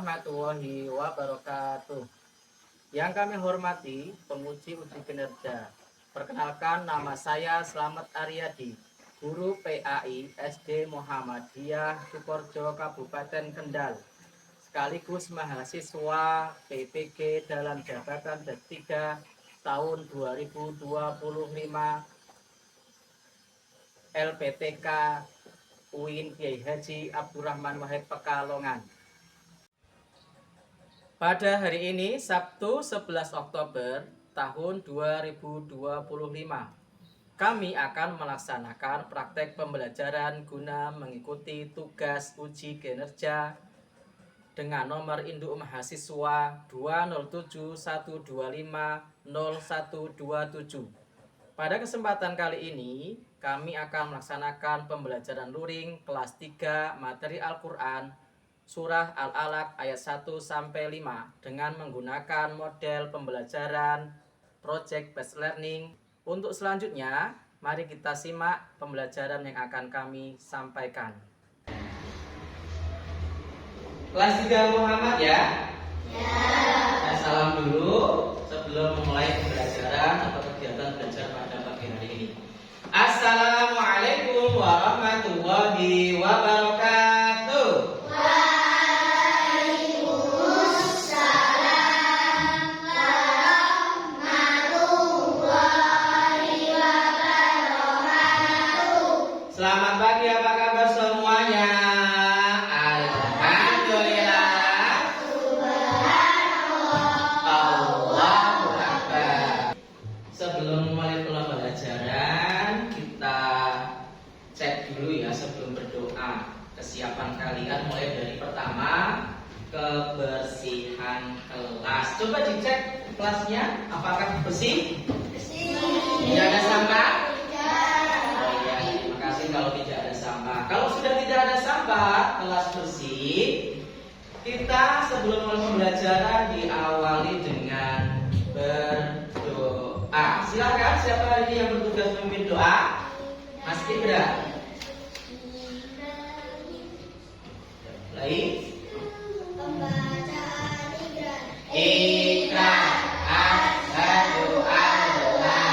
warahmatullahi wabarakatuh. Yang kami hormati penguji uji kinerja. Perkenalkan, nama saya Slamet Aryadi, guru PAI SD Muhammadiyah Sukorejo Kabupaten Kendal, sekaligus mahasiswa PPG dalam jabatan D3 tahun 2025 LPTK UIN Kiai Haji Abdurrahman Wahid Pekalongan. Pada hari ini Sabtu 11 Oktober tahun 2025, kami akan melaksanakan praktek pembelajaran guna mengikuti tugas uji kinerja dengan nomor induk mahasiswa 20712500127. Pada kesempatan kali ini, kami akan melaksanakan pembelajaran luring kelas 3 materi Al-Quran Surah Al-Alaq ayat 1-5 dengan menggunakan model pembelajaran Project Based Learning. Untuk selanjutnya, mari kita simak pembelajaran yang akan kami sampaikan. Kelas 3 Muhammad ya? Ya. Salam dulu sebelum memulai pembelajaran atau kegiatan belajar pada pagi hari ini. Assalamualaikum warahmatullahi wabarakatuh. Waalaikumsalam warahmatullahi wabarakatuh. Selamat pagi, apa kabar semuanya? Sebelum mulai pembelajaran, kita cek dulu ya sebelum berdoa. Kesiapan kalian mulai dari pertama, kebersihan kelas. Coba dicek kelasnya, apakah bersih? Bersih. Tidak ada sampah? Tidak. Oh iya, terima kasih kalau tidak ada sampah. Kalau sudah tidak ada sampah, kelas bersih. Kita sebelum mulai pembelajaran diawali dengan berdoa. Silakan, siapa ini yang bertugas memimpin doa? Mas Ibra. Mulai. Pembacaan Iqra. Iqra. Asyhadu an la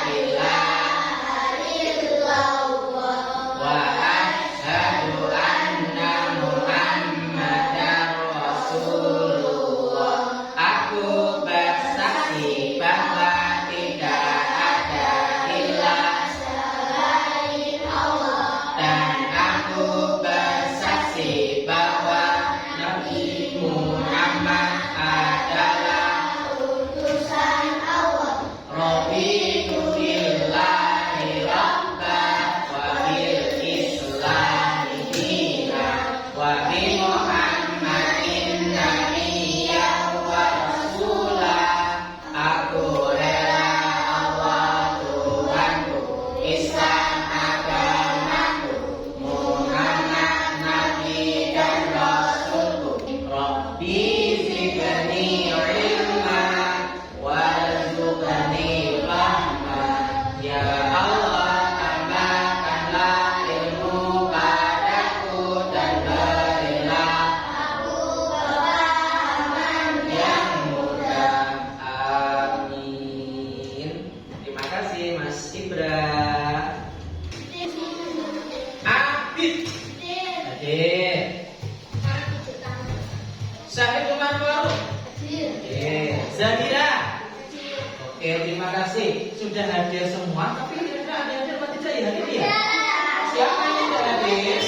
ilaha illallah wa asyhadu anna Muhammadar Rasulullah. Aku bersaksi bahwa tidak ada ilah selain Allah, dan aku bersaksi bahwa Nabi Muhammad adalah utusan Allah. Raditu billahi rabba wa bil islami dina wa bi Muhammadin nabiyyan wa rasulah. Aku rela Allah Tuhanku, Islam agamaku, Muhammad Nabi dan Rasulku. Rabbi zidni ilma warzuqni fahma. Ya Allah, tambahkanlah ilmu padaku dan berilah Aku pemahaman yang mudah. Amin. Terima kasih Mas Ibra. Abid. Adik. Syahid Umar Faruk. Zahira. Oke, terima kasih. Sudah hadir semua, tapi kira-kira ada yang hadir atau tidak ya hari ini ya? Siapa yang tidak hadir?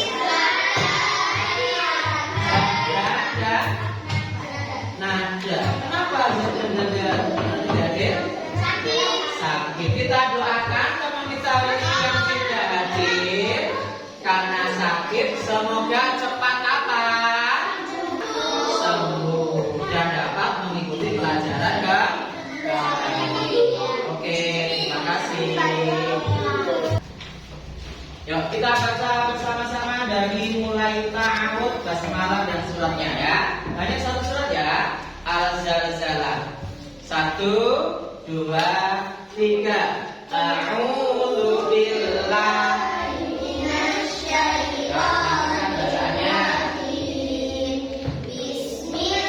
Ada. Nada. Kenapa tidak hadir? Sakit. Kita doakan teman kita yang tidak hadir karena sakit. Semoga cepat apa? Sembuh dan dapat mengikuti pelajaran kembali. Oke, terima kasih. Yuk kita baca bersama-sama dari mulai ta'awud, basmalah dan suratnya ya. Hanya satu surat ya. Al-Zalzalah. 1, 2, 3. A'udzu billahi minasyaitonir bacaannya. rajim. Bismillah.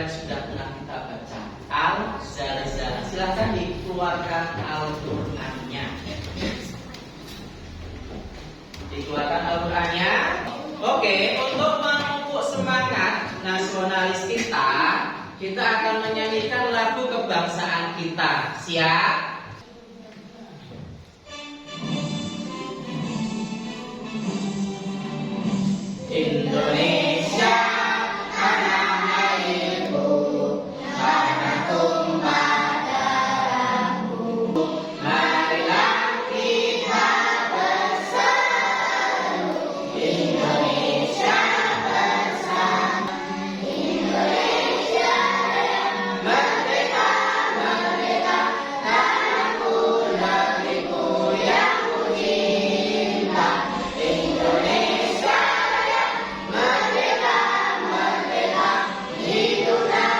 kemarin sudah pernah kita baca. Al-Zalzalah. Silahkan dikeluarkan Al-Qur'annya. Dikeluarkan Al-Qur'annya. Oke, untuk memupuk semangat nasionalis kita akan menyanyikan lagu kebangsaan kita. Siap? Indonesia tanah airku, tanah tumpah darahku. Marilah kita bersatu, Indonesia bersama. Indonesia merdeka, merdeka, tanahku, negeriku yang ku cinta. Indonesia merdeka, merdeka, hiduplah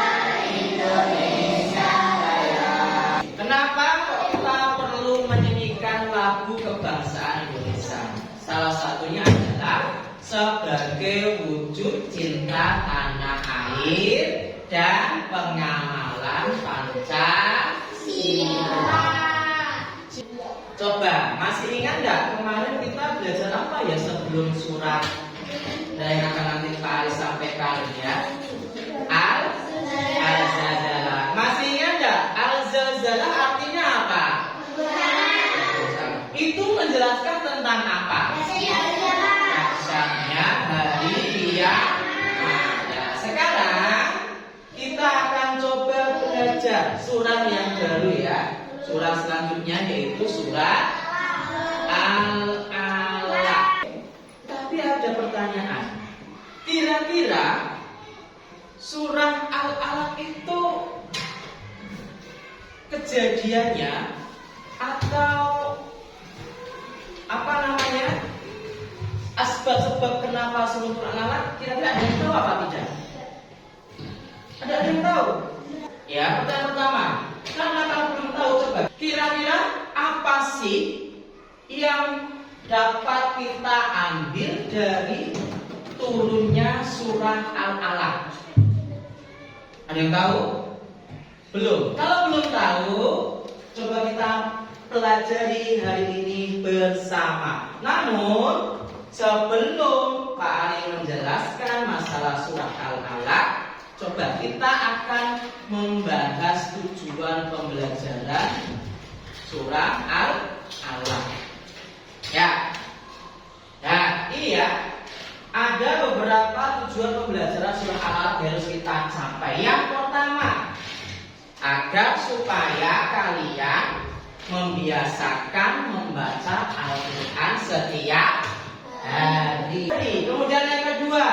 Indonesia Raya. Kenapa kok kita perlu menyanyikan lagu kebangsaan Indonesia? Salah satunya adalah sebagai wujud cinta tanah air dan pengamalan Pancasila. Coba, masih ingat nggak kemarin kita belajar apa ya sebelum surat yang akan nanti Pak Ali sampaikan ya? Al-Zalzalah. Masih ingat nggak? Al-Zalzalah artinya apa? Itu menjelaskan tentang apa? Dahsyatnya hari kiamat. Nah, sekarang kita akan coba belajar surah yang baru ya. Surah selanjutnya yaitu surah Al-Alaq. Tapi ada pertanyaan. Kira-kira surah Al-Alaq itu kejadiannya atau apa namanya? Asbab-sebab kenapa surah Al-Alaq kira-kira ada yang tahu apa tidak? Ada yang tahu? Ya, pertanyaan pertama. Karena kamu belum tahu, coba kira-kira apa sih yang dapat kita ambil dari turunnya surah Al-Alaq? Ada yang tahu? Belum. Kalau belum tahu, coba kita pelajari hari ini bersama. Namun sebelum Pak Ali menjelaskan masalah surah Al-Alaq, coba kita akan membahas tujuan pembelajaran surah Al-Alaq. Ya. Nah, ini ya. Ada beberapa tujuan pembelajaran surah Al-Alaq yang harus kita capai. Yang pertama, agar supaya kalian membiasakan membaca Al-Quran setiap hari. Kemudian yang kedua,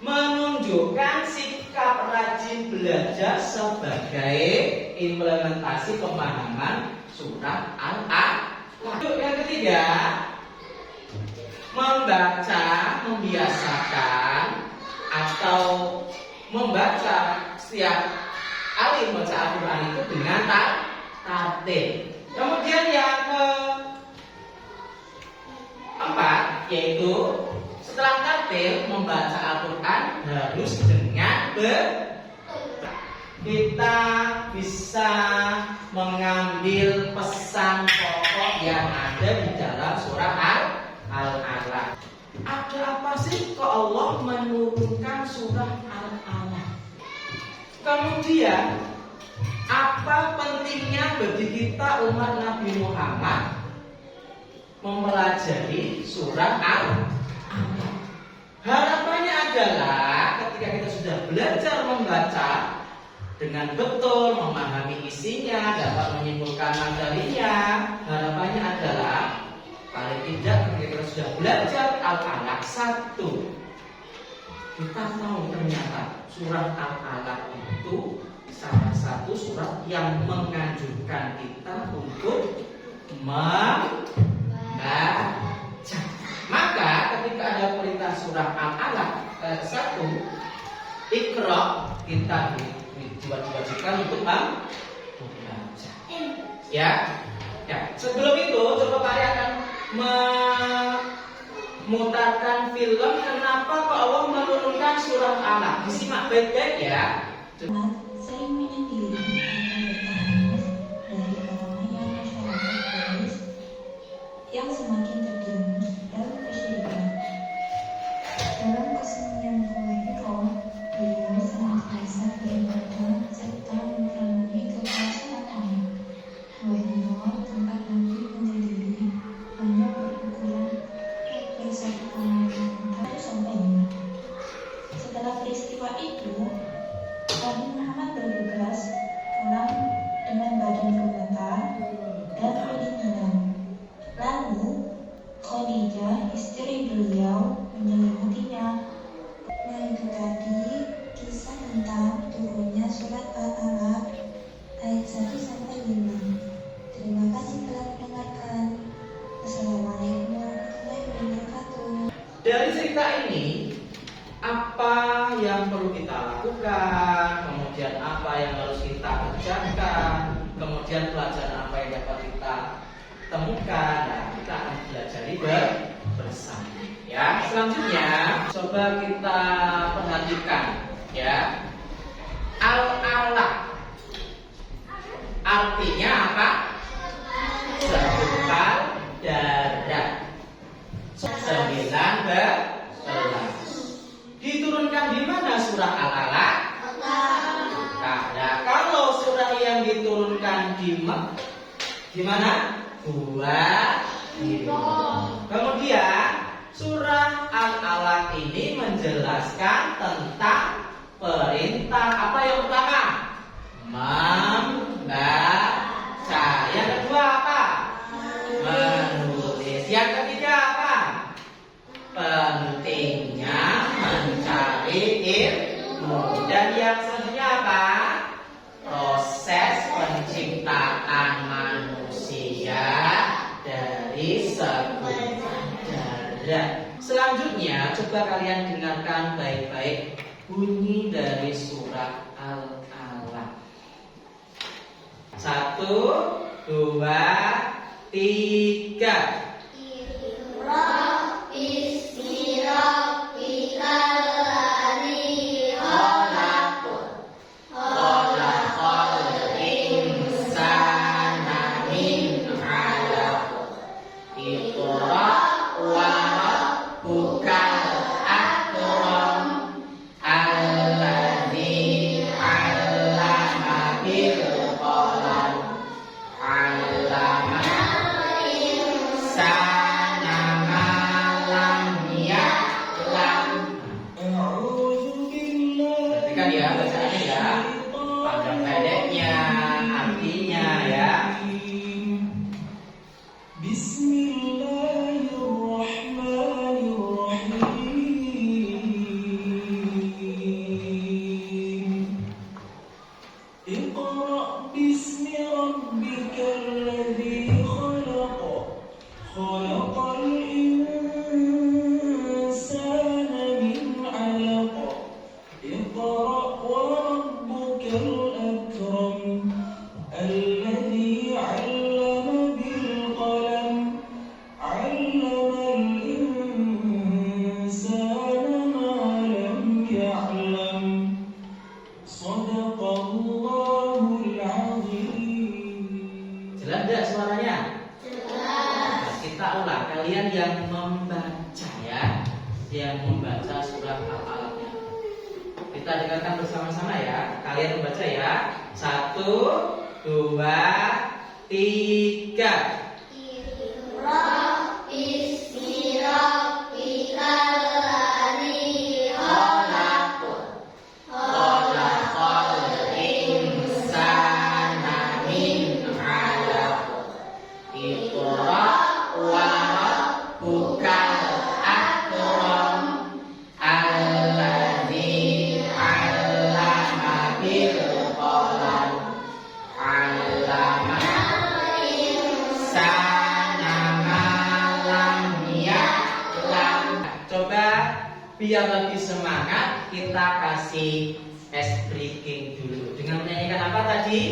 menunjukkan sikap rajin belajar sebagai implementasi pemahaman surah Al-Alaq. Yang ketiga, membaca, membiasakan atau membaca setiap kali membaca Al-Quran itu dengan tartil. Kemudian yang keempat yaitu setelah tartil membaca Al-Quran harus dengan kita bisa mengambil pesan pokok yang ada di dalam surah Al-Alaq. Ada apa sih kok Allah menurunkan surah Al-Alaq? Kemudian apa pentingnya bagi kita umat Nabi Muhammad mempelajari surah Al-Alaq? Harapannya adalah ketika kita sudah belajar membaca dengan betul, memahami isinya, dapat menyimpulkan materinya, harapannya adalah paling tidak ketika kita sudah belajar Al-Alaq 1, kita tahu ternyata surah Al-Alaq itu salah satu surat yang menganjurkan kita untuk membaca. Maka ketika ada perintah surah Al-Alaq 1, Iqra, kita diwajibkan untuk membaca. Ya. Sebelum itu coba kalian akan memutarkan film kenapa kok Allah menurunkan surah Al-Alaq. Disimak baik-baik ya. sering menyendiri atau bertahan dari keramaian masyarakat Quraisy yang semakin terjerumus dalam kesyirikan. Dalam kesunyian Gua Hira, beliau senantiasa beribadah serta memerangi kekuasaan Allah. Gua Hira, tempat Nabi menyendiri, hanya berukuran meter 1,5 sampai 5. Setelah peristiwa itu, Nabi Muhammad bergegas pulang dengan badan gemetar dan kedinginan. Lalu Khadijah, istri beliau, menyelimutinya. Nah, itu tadi kisah tentang turunnya surat Al-Alaq ayat 1 sampai 5. Terima kasih telah mendengarkan. Wassalamualaikum warahmatullahi wabarakatuh. Dari cerita ini, apa yang perlu kita lakukan, kemudian apa yang harus kita kerjakan, kemudian pelajaran apa yang dapat kita temukan. Nah, kita akan belajar bersama. Ya, selanjutnya coba kita perhatikan ya. Al-alaq artinya apa? Segumpal darah. 19. Diturunkan di mana surah Al-Alaq? Nah, kalau surah yang diturunkan di mana? Kemudian surah Al-Alaq ini menjelaskan tentang perintah apa yang pertama? Membaca. Yang kedua apa? Menulis. Yang ketiga apa? Pentingnya mencari ilmu. Dan yang selanjutnya apa? Proses penciptaan manusia dari segumpal darah. Selanjutnya coba kalian dengarkan baik-baik bunyi dari surah Al-Alaq. 1, 2, 3. Bismi rabbikal ladzi khalaq. Khalaqal insana min 'alaq. Iqra wa rabbukal akram. Alladzi 'allama bil qalam. 'allama insana ma lam ya'lam. Perhatikan ya bacaannya ya, panjang pendeknya, artinya ya. Bismillahirrahmanirrahim. Iqra bismi rabbikal ladzi khalaq. Khalaqal insana min 'alaq. Iqra wa rabbukal akram. Alladzi 'allama bil qalam. 'allamal insana ma lam ya'lam. Shadaqallahul 'azim. Jelas tidak suaranya? Jelas. Nah, kita ulang, kalian yang membaca ya, yang membaca surah Al-Alaq-nya. Kita dengarkan bersama-sama ya. Kalian membaca ya. 1, 2, 3. Bismi rabbikal ladzi khalaq. Khalaqal insana min 'alaq. Iqra wa rabbukal akram. Alladzi 'allama bil qalam. 'allama insana ma lam ya'lam. Coba biar lebih semangat, kita kasih ice breaking dulu dengan menyanyikan apa tadi?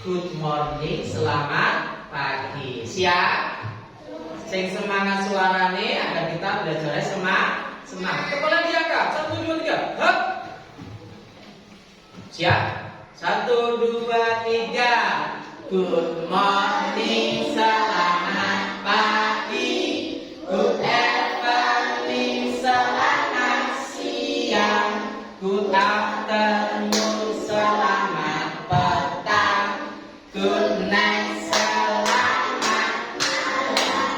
Good morning, selamat pagi. Siap? Sing semangat suarane agar kita belajarnya semangat. Kepala diangkat, 1, 2, 3. Hop. Siap? 1, 2, 3. Good morning, selamat pagi. Good evening, selamat siang. Good afternoon, selamat petang. Good night, selamat malam.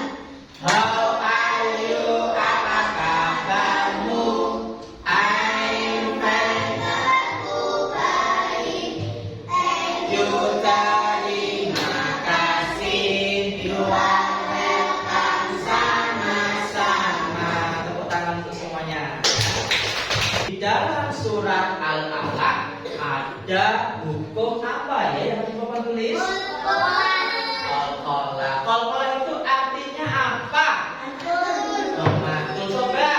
How are you? Apa kabarmu? I'm fine. Aku baik. Thank You you. terima kasih. You are welcome. Sama-sama. Tepuk tangan untuk semuanya. Di dalam surat Al-Alaq ada hukum apa ya yang Bapak tulis? Qalqalah. Qalqalah itu artinya apa? Mematul. Coba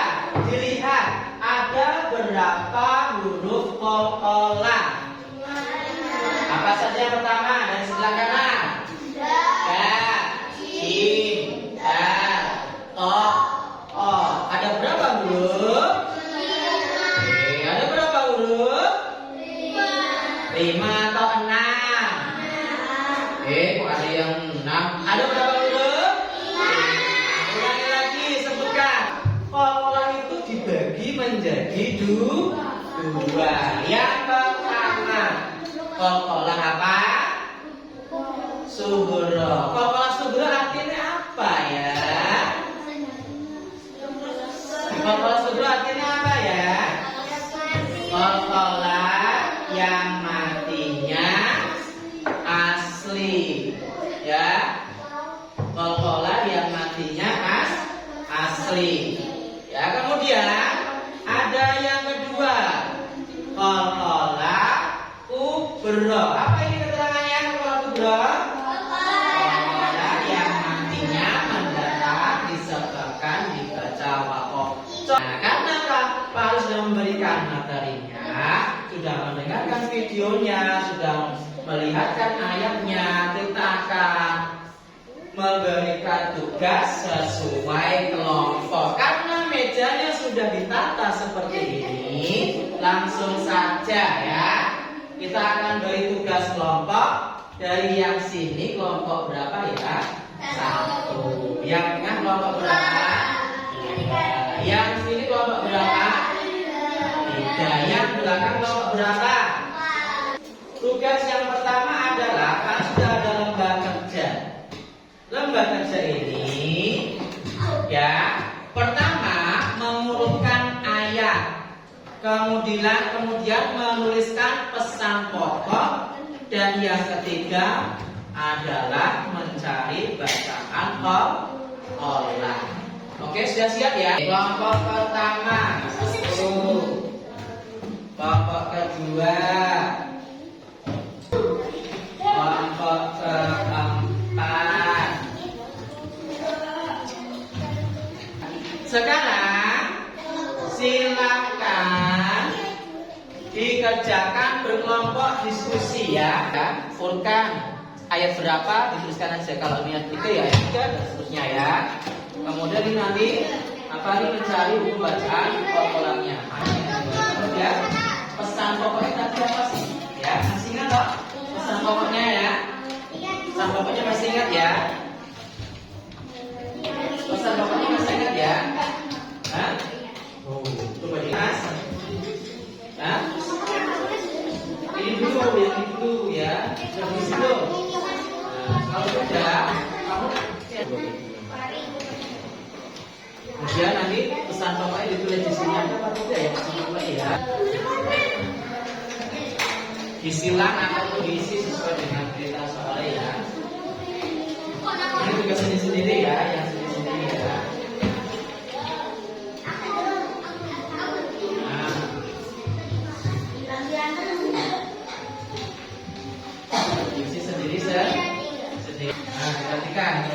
dilihat ada berapa huruf qalqalah. Apa saja yang pertama dari sebelah kanan? Ya, jim, dal, to, o. Ada berapa huruf? Ada berapa huruf? 5 atau 6? Kok ada yang 6? Ada berapa huruf? 5. Ulangi lagi, sebutkan. Qalqalah itu dibagi menjadi dua. Yang pertama, qalqalah apa? Sughra. Qalqalah sughra artinya apa ya? Qalqalah sughra artinya apa ya? Qalqalah yang matinya asli, ya. Qalqalah yang matinya asli. Ya, kemudian ada yang kedua, qalqalah kubra. Apa ini keterangannya qalqalah kubra? Qalqalah yang matinya mendatar disebabkan dibaca waqaf. Nah, karena Pak Harus sudah memberikan materinya, sudah mendengarkan videonya, sudah melihatkan ayatnya, kita akan memberikan tugas sesuai kelompok. Karena mejanya sudah ditata seperti ini, langsung saja ya. Kita akan beri tugas kelompok. Dari yang sini kelompok berapa ya? 1. Yang tengah kelompok berapa? 2. Yang sini kelompok berapa? 3. Yang belakang kelompok berapa? Tugas yang pertama adalah kan sudah ada lembah kerja. Lembah kerja ini ya, pertama mengurutkan ayat, kemudian menuliskan pesan pokok, dan yang ketiga adalah mencari bacaan qalqalah. Oke, sudah siap ya? Kelompok pertama 1, kelompok kedua, kelompok keempat. Sekarang silakan dikerjakan berkelompok diskusi ya. Furqan ayat berapa dituliskan aja, kalau niat itu ya ayat 3 dan seterusnya ya. Kemudian ini nanti mencari buku bacaan qalqalahnya. Kemudian pesan pokoknya tadi apa sih? Ya, masih ingat toh? Pesan pokoknya ya. Pesan pokoknya masih ingat ya? Pesan pokoknya masih ingat ya? Hah? Oh, coba Mas. Hah? Ini dulu, yang ini dulu ya. Sudah dulu. Nah, kalau sudah, kamu kemudian nanti pesan pokoknya ditulis di sini ada apa tidak ya pesan pokoknya ya. Disilang atau diisi sesuai dengan berita soalnya ya. Ini tugas sendiri-sendiri ya, yang sendiri-sendiri ya. Diisi sendiri sendiri. Nah, perhatikan.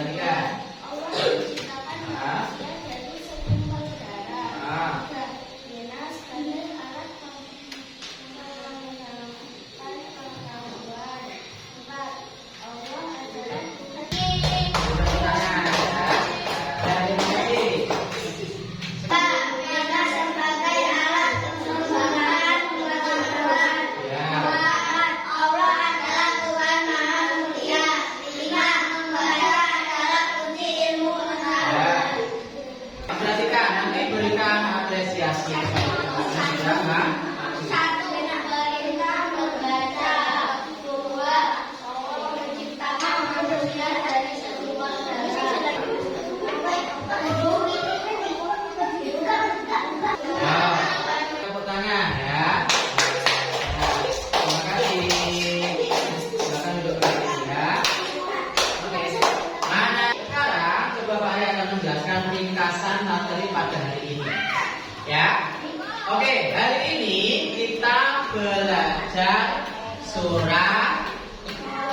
Surah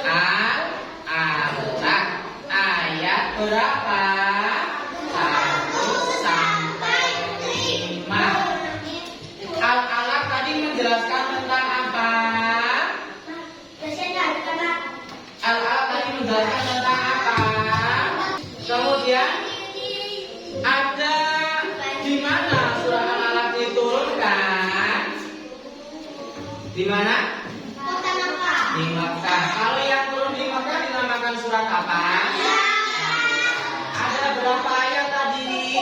Al-Alaq ayat berapa? 1 sampai 5. Al-Alaq tadi menjelaskan tentang apa? Al-Alaq tadi menjelaskan tentang apa? Kemudian ada di mana surah Al-Alaq diturunkan? Di mana? Di Makkah. Kalau yang turun di Makkah dinamakan surat apa? Ada berapa ayat tadi?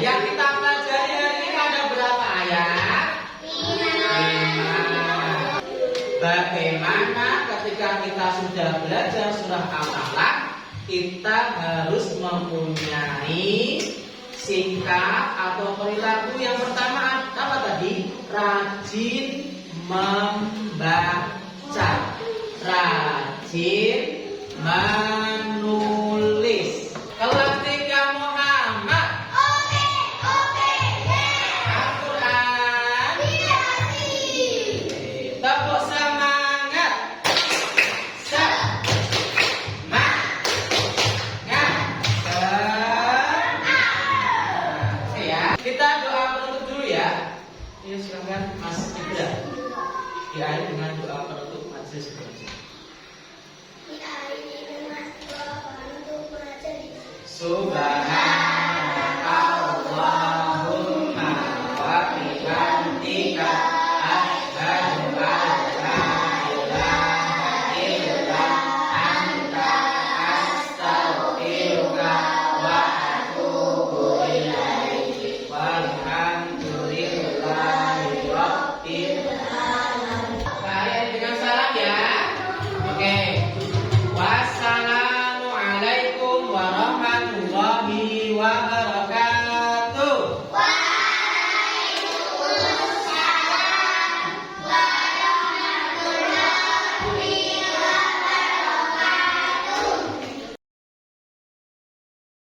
Yang kita pelajari hari ini ada berapa ayat? 5. Bagaimana ketika kita sudah belajar surah Al-Alaq, kita harus mempunyai sikap atau perilaku yang pertama apa tadi? Rajin membaca, rajin menulis. Kelas 3 Muhammad. Al-Quran. Tepuk semangat. Kita doa penutup dulu ya. Ya silakan Mas Ibra. Diakhiri dengan doa penutup majelis pengajian. Subhan